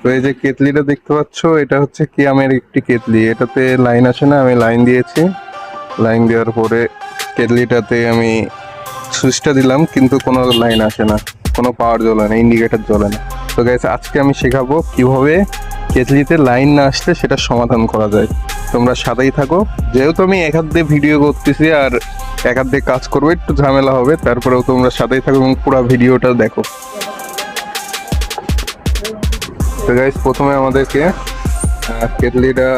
তো এই যে কেতলিটা দেখতে পাচ্ছ, এটা হচ্ছে কিয়ামের একটি কেতলি। এটাতে লাইন আসে না, আমি লাইন দিয়েছি। লাইন দেওয়ার পরে কেতলিটাতে আমি সুইচটা দিলাম, কিন্তু কোনো লাইন আসে না, কোনো পাওয়ার জ্বলে না, ইন্ডিকেটর জ্বলে না। তো গাইস, আজকে আমি শেখাবো কিভাবে কেতলিতে লাইন না আসলে সেটা সমাধান করা যায়। তোমরা সাথেই থাকো। যেহেতু আমি এক হাত দিয়ে ভিডিও করতেছি আর এক হাত দিয়ে কাজ করবো, একটু ঝামেলা হবে, তারপরেও তোমরা সাথেই থাকো এবং পুরো ভিডিওটা দেখো। তো গাইস, প্রথমে আমাদেরকে কেটলিটা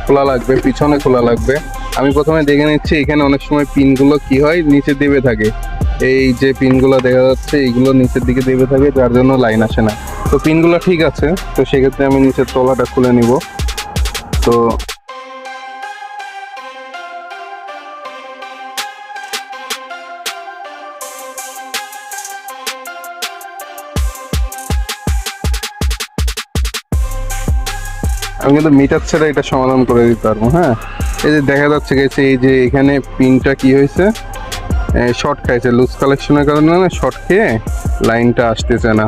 খোলা লাগবে, পিছনে খোলা লাগবে। আমি প্রথমে দেখে নিচ্ছি এখানে অনেক সময় পিনগুলো কি হয়, নিচে দেবে থাকে। এই যে পিনগুলো দেখা যাচ্ছে, এইগুলো নিচের দিকে দেবে থাকে, যার জন্য লাইন আসে না। তো পিনগুলো ঠিক আছে, তো সেক্ষেত্রে আমি নিচের তলাটা খুলে নিব। তো আমি কিন্তু মিটার ছাড়া এটা সমাধান করে দিতে পারবো। হ্যাঁ, এই যে দেখা যাচ্ছে গেছে, এই যে এখানে পিনটা কি হয়েছে, শর্ট খাইছে, লুজ কালেকশনের কারণে না শর্ট খেয়ে লাইনটা আসতেছে না।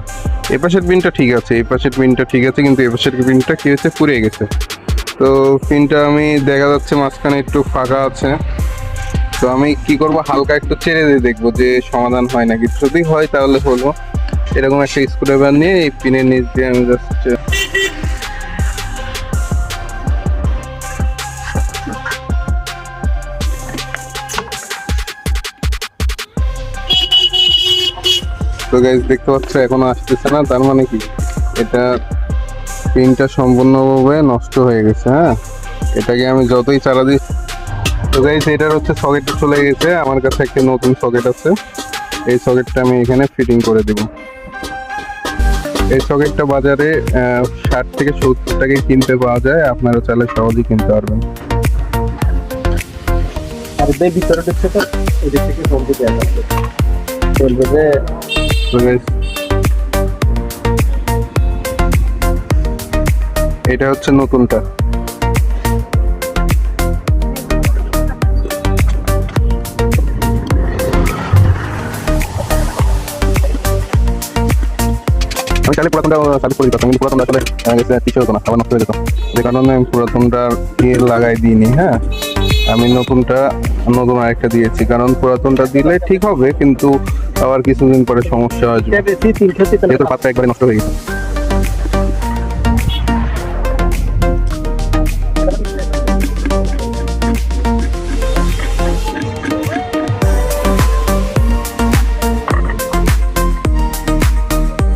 এই পাশের পিনটা ঠিক আছে, এই পাশের পিনটা ঠিক আছে, কিন্তু এই পাশের পিনটা কি হয়েছে, পুড়ে গেছে। তো পিনটা আমি দেখা যাচ্ছে মাঝখানে একটু ফাঁকা আছে। তো আমি কি করব, হালকা একটু ছেড়ে দিয়ে দেখবো যে সমাধান হয় নাকি। যদি হয় তাহলে হলো। এরকম একটা স্ক্রুড্রাইভার নিয়ে এই পিনের নিচ দিয়ে আমি জাস্ট তো গাইস দেখতে পাচ্ছ এখনো আসতেছে না, তার মানে কি এটা পিনটা সম্পূর্ণভাবে নষ্ট হয়ে গেছে। হ্যাঁ, এটাকে আমি যতই চালা দিই। তো গাইস, এটার হচ্ছে সকেটটা চলে গেছে, আমার কাছে একটা নতুন সকেট আছে। এই সকেটটা আমি এখানে ফিটিং করে দেব। এই সকেটটা বাজারে 60 থেকে 70 টাকায় কিনতে পাওয়া যায়, আপনারা চাইলে সহজেই কিনতে পারবেন। আর এই ভিতরে দেখতে তো এদিক থেকে ফোন দিতে আসবে বলবে যে তো গাইস, এটা হচ্ছে নতুনটা। আমি চাইলে পুরাতনটা সার্ভিস করে দিতাম, কিন্তু পুরাতনটা আসলে কিছু হতো না, আবার নষ্ট হয়ে যেত। যে কারণে আমি পুরাতনটা দিয়ে লাগাই দিইনি। হ্যাঁ, আমি নতুন আরেকটা দিয়েছি, কারণ পুরাতনটা দিলে ঠিক হবে, কিন্তু আবার কিছুদিন পরে সমস্যা আসবে, যেহেতু পাতটা একবারে নষ্ট হয়ে গেছে।